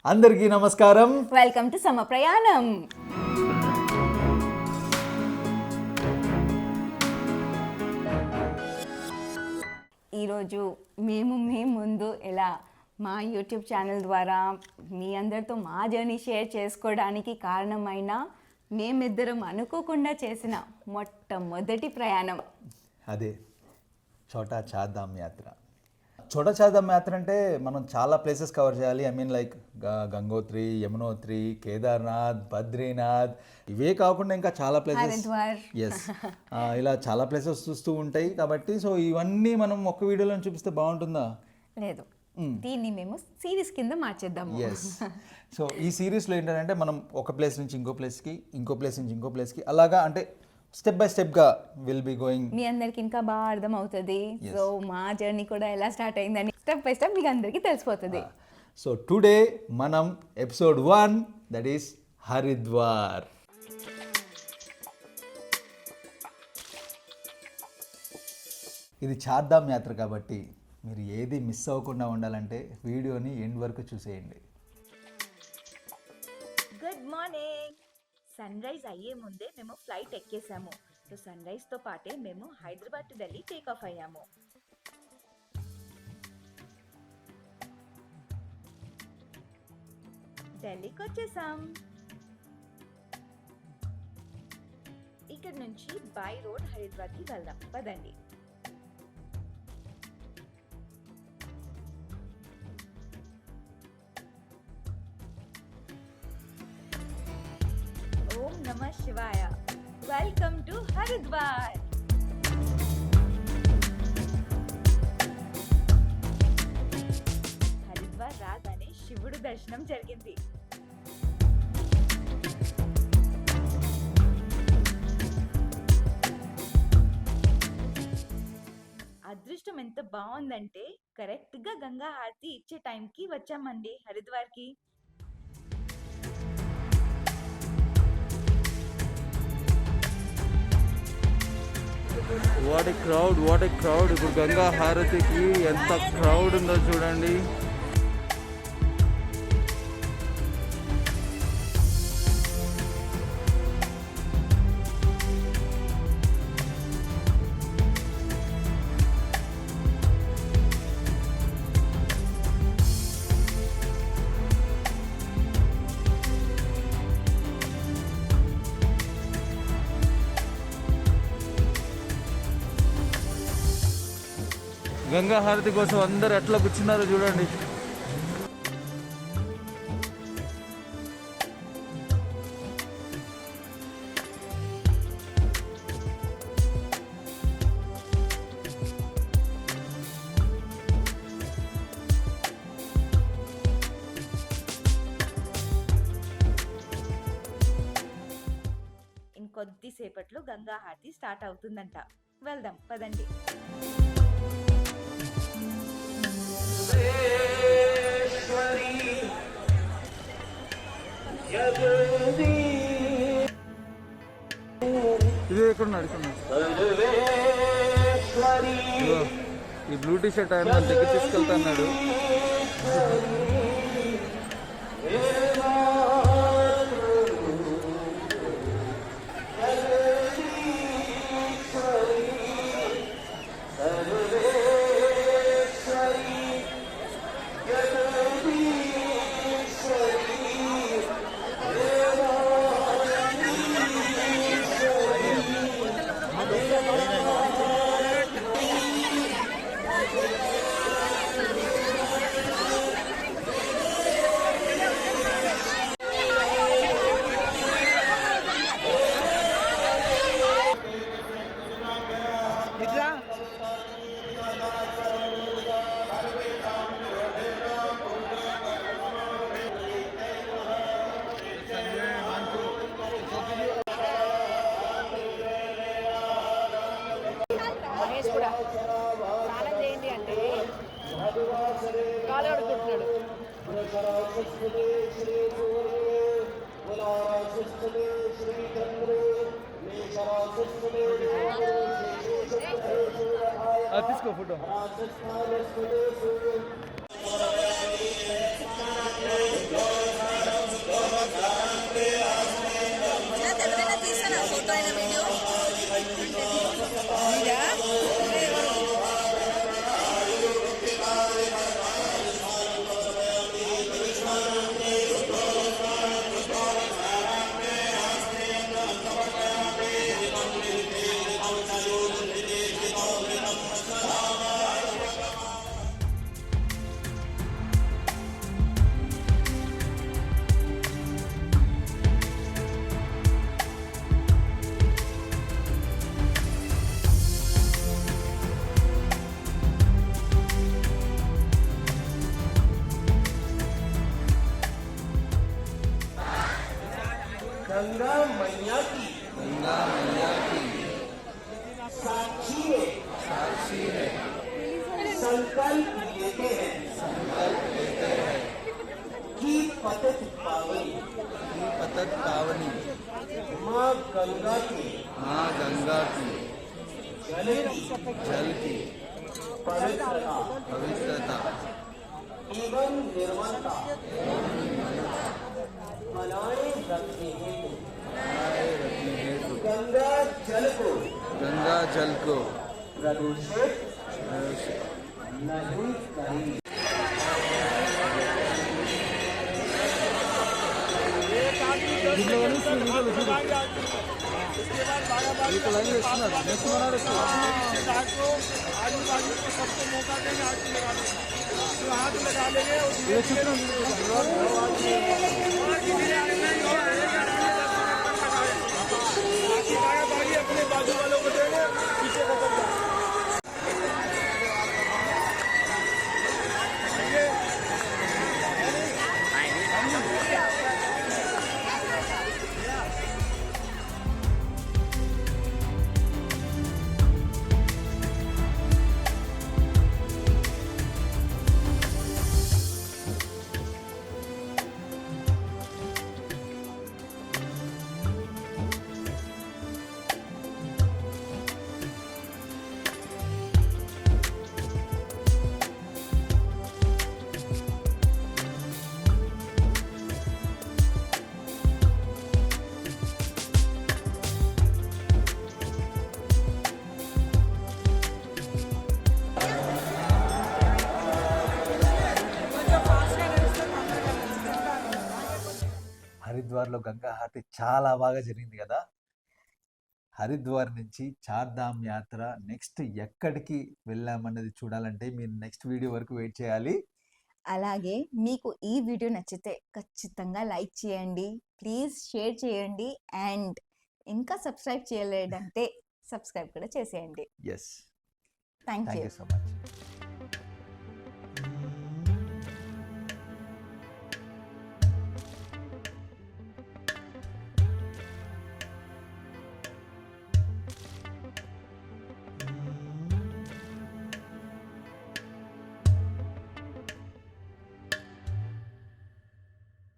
అందరికీ నమస్కారం. Welcome to సమ ప్రయాణం. ఈరోజు మేము మీ ముందు ఎలా మా యూట్యూబ్ ఛానల్ ద్వారా మీ అందరితో మా జర్నీ షేర్ చేసుకోవడానికి కారణమైన మేమిద్దరం అనుకోకుండా చేసిన మొట్టమొదటి ప్రయాణం అదే చోటా చార్ధామ్ యాత్ర. చోటా చార్ధామ్ యాత్ర అంటే మనం చాలా ప్లేసెస్ కవర్ చేయాలి. I mean like Gangotri, Yamunotri, Kedarnath, Badrinath, ఇవే కాకుండా ఇంకా చాలా ప్లేసెస్, ఎస్ ఇలా చాలా ప్లేసెస్ చూస్తూ ఉంటాయి. కాబట్టి సో ఇవన్నీ మనం ఒక్క వీడియోలో చూపిస్తే బాగుంటుందా? లేదు, దీన్ని మేము సిరీస్ కింద మార్చేద్దాము. ఎస్. సో ఈ సిరీస్లో ఏంటంటే మనం ఒక ప్లేస్ నుంచి ఇంకో ప్లేస్కి, ఇంకో ప్లేస్ నుంచి ఇంకో ప్లేస్కి, అలాగా అంటే స్టెప్ బై స్టెప్గా విల్ బి గోయింగ్. మీ అందరికి ఇంకా బాగా అర్థం అవుతుంది. సో మా జర్నీ కూడా ఎలా స్టార్ట్ అయిందని స్టెప్ బై స్టెప్ మీకు అందరికీ తెలిసిపోతుంది. సో టుడే మనం ఎపిసోడ్ 1, దట్ ఈస్ హరిద్వార్. ఇది చార్ధామ్ యాత్ర కాబట్టి మీరు ఏది మిస్ అవ్వకుండా ఉండాలంటే వీడియోని ఎండ్ వరకు చూసేయండి. Good morning. సన్ రైజ్ అయ్యే ముందే మేము ఫ్లైట్ ఎక్కేసాము. సో సన్ రైజ్తో పాటే మేము Hyderabad to Delhi take off అయ్యాము. ఢిల్లీకి వచ్చేసాం. ఇక్కడ నుంచి బై రోడ్ హరిద్వార్కి వెళ్దాం, పదండి. ఓం నమః శివాయ. Welcome to Haridwar. హరిద్వార్ రాగానే శివుడు దర్శనం జరిగింది. అదృష్టం ఎంత బాగుందంటే కరెక్ట్ గా గంగా హారతి ఇచ్చే టైంకి వచ్చామండి హరిద్వార్కి. What a crowd. ఇప్పుడు గంగా హారతికి ఎంత క్రౌడ్ ఉందో చూడండి. గంగా హారతి కోసం అందరు ఎట్లా కూర్చున్నారో చూడండి. ఇంకొద్దిసేపట్లో గంగా హారతి స్టార్ట్ అవుతుందంట. వెళ్దాం, పదండి. ఇది ఎక్కడున్నాడు? ఈ బ్లూ టీ షర్ట్ ఆయన దగ్గర తీసుకెళ్తా అన్నాడు. తీసుకో ఫోటో. गंगा मैया की साक्षी है संकल्प लेते हैं कि पतित पावनी माँ गंगा की जल की पवित्रता एवं निर्मलता बनाए रखने हेतु गंगा जल को प्रदूषित नहीं करेंगे। अपने बाजू वालों को देंगे पीछे खत्म హరిద్వార్లో గంగా హారతి చాలా బాగా జరిగింది కదా. హరిద్వార్ నుంచి చార్ధామ్ యాత్ర నెక్స్ట్ ఎక్కడికి వెళ్ళామన్నది చూడాలంటే మీరు నెక్స్ట్ వీడియో వరకు వెయిట్ చేయాలి. అలాగే మీకు ఈ వీడియో నచ్చితే ఖచ్చితంగా లైక్ చేయండి, ప్లీజ్ షేర్ చేయండి, అండ్ ఇంకా సబ్స్క్రైబ్ చేయలేదంటే సబ్స్క్రైబ్ కూడా చేసేయండి. Yes, thank thank you. You so much.